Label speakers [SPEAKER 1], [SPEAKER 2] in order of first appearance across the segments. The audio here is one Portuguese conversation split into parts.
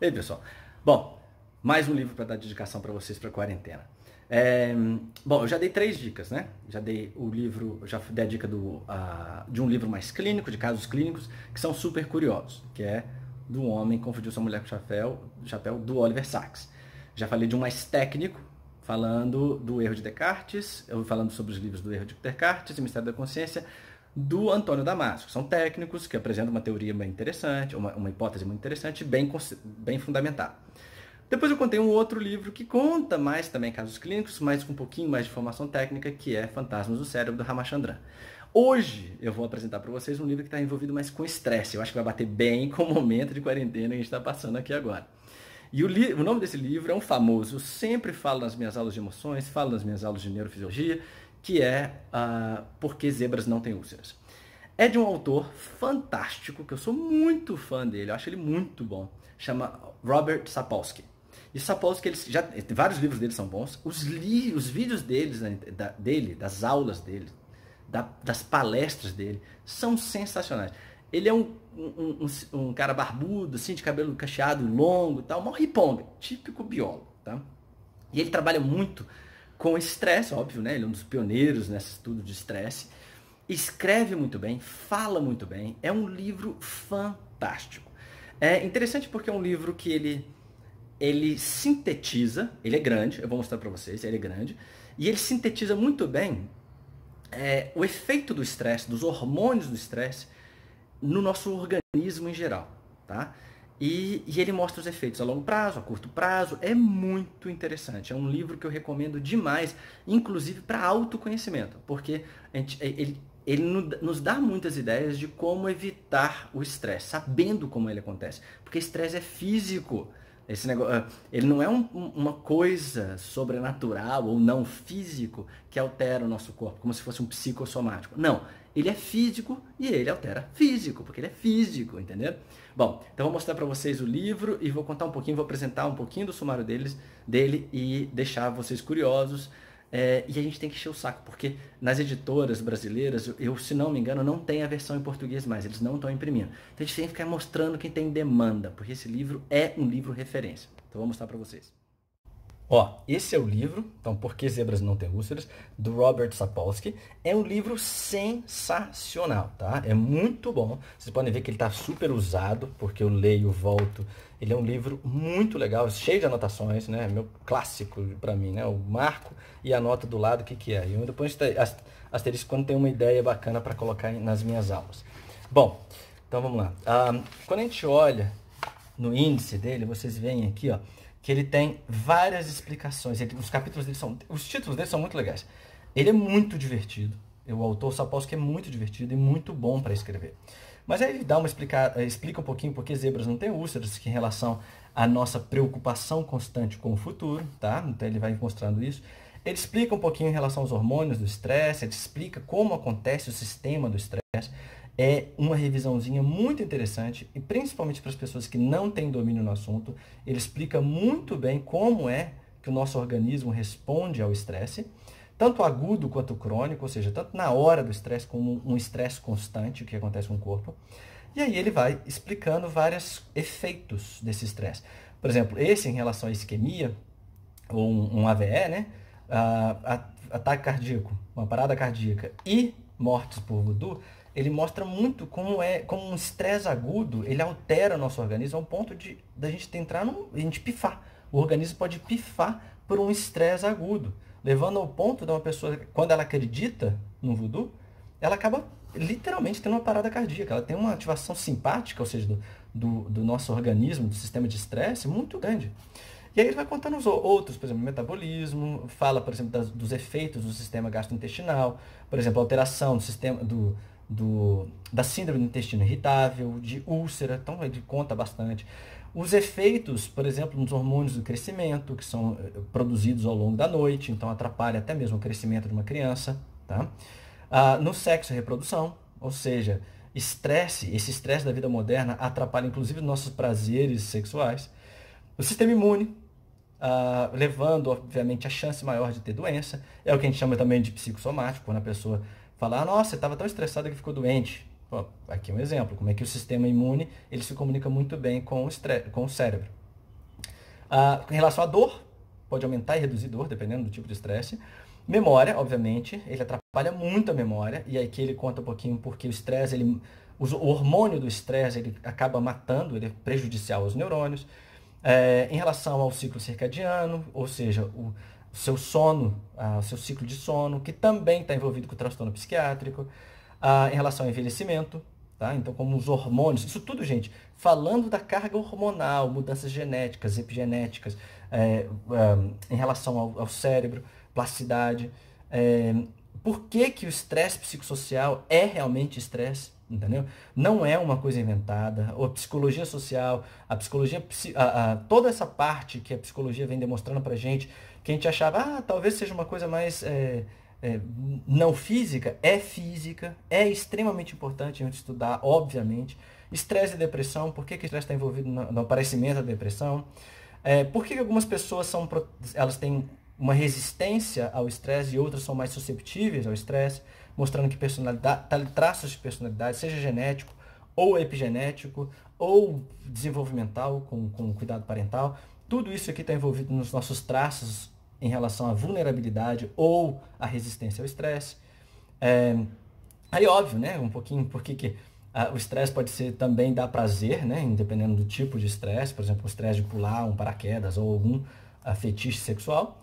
[SPEAKER 1] Ei, pessoal. Bom, mais um livro para dar dedicação para vocês para a quarentena. Bom, eu já dei 3 dicas, né? Já dei o livro, já dei a dica de um livro mais clínico, de casos clínicos, que são super curiosos, que é do Homem Confundiu Sua Mulher com Chapéu, do Oliver Sacks. Já falei de um mais técnico, falando do erro de Descartes, eu falando sobre os livros do erro de Descartes e Mistério da Consciência, do Antônio Damasco. São técnicos que apresentam uma teoria bem interessante, uma hipótese muito interessante, bem fundamentada. Depois eu contei um outro livro que conta mais também casos clínicos, mas com um pouquinho mais de informação técnica, que é Fantasmas do Cérebro, do Ramachandran. Hoje eu vou apresentar para vocês um livro que está envolvido mais com estresse. Eu acho que vai bater bem com o momento de quarentena que a gente está passando aqui agora. E o nome desse livro é um famoso, eu sempre falo nas minhas aulas de emoções, falo nas minhas aulas de neurofisiologia, que é Por que Zebras Não Têm Úlceras. É de um autor fantástico, que eu sou muito fã dele, eu acho ele muito bom, chama Robert Sapolsky. E Sapolsky, vários livros dele são bons, os vídeos dele, das aulas dele, das palestras dele, são sensacionais. Ele é um cara barbudo, assim, de cabelo cacheado, longo e tal, mó riponga, típico biólogo, tá? E ele trabalha muito com estresse, óbvio, né? Ele é um dos pioneiros nesse estudo de estresse. Escreve muito bem, fala muito bem, é um livro fantástico. É interessante porque é um livro que ele sintetiza, ele é grande, eu vou mostrar para vocês, ele é grande, e ele sintetiza muito bem o efeito do estresse, dos hormônios do estresse, no nosso organismo em geral, tá? E ele mostra os efeitos a longo prazo, a curto prazo, é muito interessante. É um livro que eu recomendo demais, inclusive para autoconhecimento, porque ele nos dá muitas ideias de como evitar o estresse, sabendo como ele acontece. Porque estresse é físico. Esse negócio, ele não é uma coisa sobrenatural ou não físico que altera o nosso corpo, como se fosse um psicossomático. Não, ele é físico e ele altera físico, porque ele é físico, entendeu? Bom, então vou mostrar para vocês o livro e vou contar um pouquinho, vou apresentar um pouquinho do sumário dele e deixar vocês curiosos. E a gente tem que encher o saco, porque nas editoras brasileiras, se não me engano, não tem a versão em português mais, eles não estão imprimindo. Então a gente tem que ficar mostrando quem tem demanda, porque esse livro é um livro referência. Então eu vou mostrar para vocês. Ó, esse é o livro, então, Por que Zebras Não Têm Úlceras, do Robert Sapolsky. É um livro sensacional, tá? É muito bom. Vocês podem ver que ele está super usado, porque eu leio, volto. Ele é um livro muito legal, cheio de anotações, né? Meu clássico para mim, né? Eu marco e anoto do lado o que é. E eu depois asterisco quando tem uma ideia bacana para colocar nas minhas aulas. Bom, então vamos lá. Quando a gente olha no índice dele, vocês veem aqui, ó, que ele tem várias explicações. Os títulos dele são muito legais. Ele é muito divertido. O autor Sapolsky é muito divertido e muito bom para escrever. Mas aí ele explica um pouquinho por que zebras não têm úlceras, que em relação à nossa preocupação constante com o futuro, tá? Então ele vai mostrando isso. Ele explica um pouquinho em relação aos hormônios do estresse, ele explica como acontece o sistema do estresse. É uma revisãozinha muito interessante, e principalmente para as pessoas que não têm domínio no assunto, ele explica muito bem como é que o nosso organismo responde ao estresse, tanto agudo quanto crônico, ou seja, tanto na hora do estresse como um estresse constante, o que acontece com o corpo. E aí ele vai explicando vários efeitos desse estresse. Por exemplo, esse em relação à isquemia, ou um AVE, né? Ataque cardíaco, uma parada cardíaca e mortes por voodoo, ele mostra muito como um estresse agudo, ele altera o nosso organismo ao ponto da gente a gente pifar. O organismo pode pifar por um estresse agudo, levando ao ponto de uma pessoa, quando ela acredita no voodoo, ela acaba literalmente tendo uma parada cardíaca. Ela tem uma ativação simpática, ou seja, do nosso organismo, do sistema de estresse, muito grande. E aí ele vai contando os outros, por exemplo, metabolismo, fala, por exemplo, dos efeitos do sistema gastrointestinal, por exemplo, alteração do sistema da síndrome do intestino irritável, de úlcera, então ele conta bastante. Os efeitos, por exemplo, nos hormônios do crescimento, que são produzidos ao longo da noite, então atrapalha até mesmo o crescimento de uma criança, tá? No sexo e reprodução, ou seja, esse estresse da vida moderna atrapalha inclusive nossos prazeres sexuais. O sistema imune, levando, obviamente, a chance maior de ter doença. É o que a gente chama também de psicossomático, quando a pessoa fala, nossa, você estava tão estressado que ficou doente. Pô, aqui um exemplo, como é que o sistema imune ele se comunica muito bem com o cérebro. Em relação à dor, pode aumentar e reduzir dor, dependendo do tipo de estresse. Memória, obviamente, ele atrapalha muito a memória, e aí que ele conta um pouquinho porque o estresse, o hormônio do estresse, ele acaba matando, ele é prejudicial aos neurônios. Em relação ao ciclo circadiano, ou seja, o seu sono, o seu ciclo de sono, que também está envolvido com o transtorno psiquiátrico. Em relação ao envelhecimento, tá? Então, como os hormônios, isso tudo, gente, falando da carga hormonal, mudanças genéticas, epigenéticas, em relação ao cérebro, plasticidade. Por que que o estresse psicossocial é realmente estresse? Entendeu? Não é uma coisa inventada. A psicologia social, a psicologia, toda essa parte que a psicologia vem demonstrando pra gente, que a gente achava, talvez seja uma coisa mais não física, é extremamente importante a gente estudar, obviamente. Estresse e depressão, por que que o estresse está envolvido no aparecimento da depressão? Por que que algumas pessoas elas têm uma resistência ao estresse e outras são mais susceptíveis ao estresse, mostrando que traços de personalidade, seja genético ou epigenético ou desenvolvimental com cuidado parental, tudo isso aqui está envolvido nos nossos traços em relação à vulnerabilidade ou à resistência ao estresse. Aí óbvio, né, um pouquinho porque que o estresse pode ser também dar prazer, né, dependendo do tipo de estresse, por exemplo, o estresse de pular um paraquedas ou algum fetiche sexual.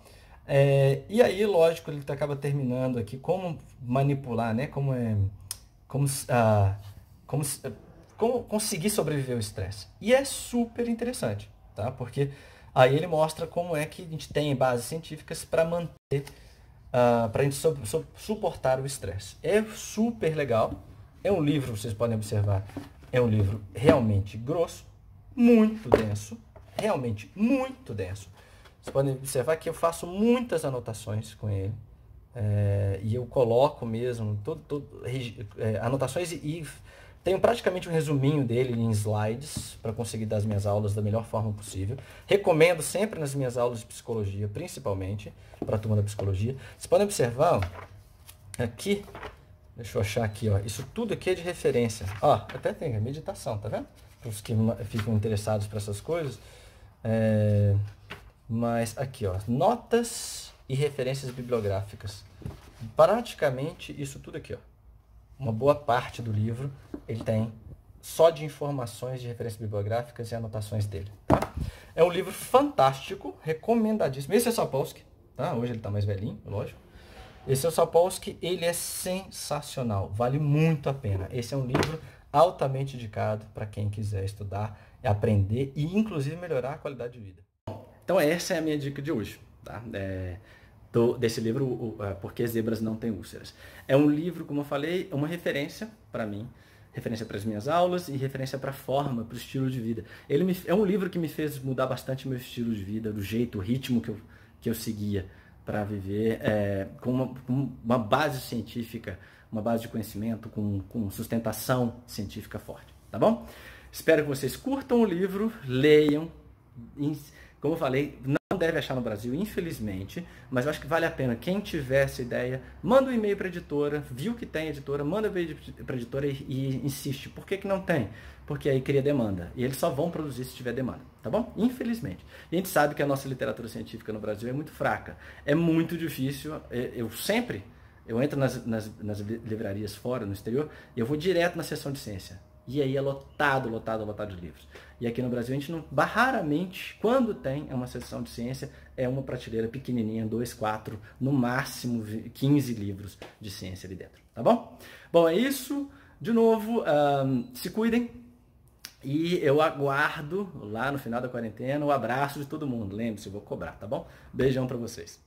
[SPEAKER 1] E aí, lógico, ele acaba terminando aqui como manipular, né? Como conseguir sobreviver ao estresse. E é super interessante, tá? Porque aí ele mostra como é que a gente tem bases científicas para manter, para a gente suportar o estresse. É super legal. É um livro, vocês podem observar, é um livro realmente grosso, muito denso, realmente muito denso. Vocês podem observar que eu faço muitas anotações com ele. E eu coloco mesmo anotações e tenho praticamente um resuminho dele em slides para conseguir dar as minhas aulas da melhor forma possível. Recomendo sempre nas minhas aulas de psicologia, principalmente para a turma da psicologia. Vocês podem observar aqui, deixa eu achar aqui, ó, isso tudo aqui é de referência. Ó, até tem a meditação, tá vendo? Para os que ficam interessados por essas coisas. Mas aqui, ó, notas e referências bibliográficas. Praticamente isso tudo aqui, ó. Uma boa parte do livro ele tem só de informações de referências bibliográficas e anotações dele. Tá? É um livro fantástico, recomendadíssimo. Esse é o Sapolsky, tá? Hoje ele está mais velhinho, lógico. Esse é o Sapolsky, ele é sensacional, vale muito a pena. Esse é um livro altamente indicado para quem quiser estudar, aprender e inclusive melhorar a qualidade de vida. Então essa é a minha dica de hoje, tá? Desse livro, Por que Zebras Não Têm Úlceras. É um livro, como eu falei, uma referência para mim, referência para as minhas aulas e referência para a forma, para o estilo de vida. É um livro que me fez mudar bastante meu estilo de vida, do jeito, o ritmo que eu seguia para viver, com uma base científica, uma base de conhecimento, com sustentação científica forte, tá bom? Espero que vocês curtam o livro, leiam. Como eu falei, não deve achar no Brasil, infelizmente, mas eu acho que vale a pena. Quem tiver essa ideia, manda um e-mail para a editora, viu que tem editora, manda um e-mail para a editora e insiste. Por que que não tem? Porque aí cria demanda. E eles só vão produzir se tiver demanda, tá bom? Infelizmente. E a gente sabe que a nossa literatura científica no Brasil é muito fraca. É muito difícil. Eu entro nas livrarias fora, no exterior, e eu vou direto na seção de ciência. E aí é lotado de livros. E aqui no Brasil a gente raramente, quando tem uma seção de ciência, é uma prateleira pequenininha, 2, 4, no máximo 15 livros de ciência ali dentro, tá bom? Bom, é isso. De novo, se cuidem e eu aguardo lá no final da quarentena o abraço de todo mundo. Lembre-se, eu vou cobrar, tá bom? Beijão pra vocês.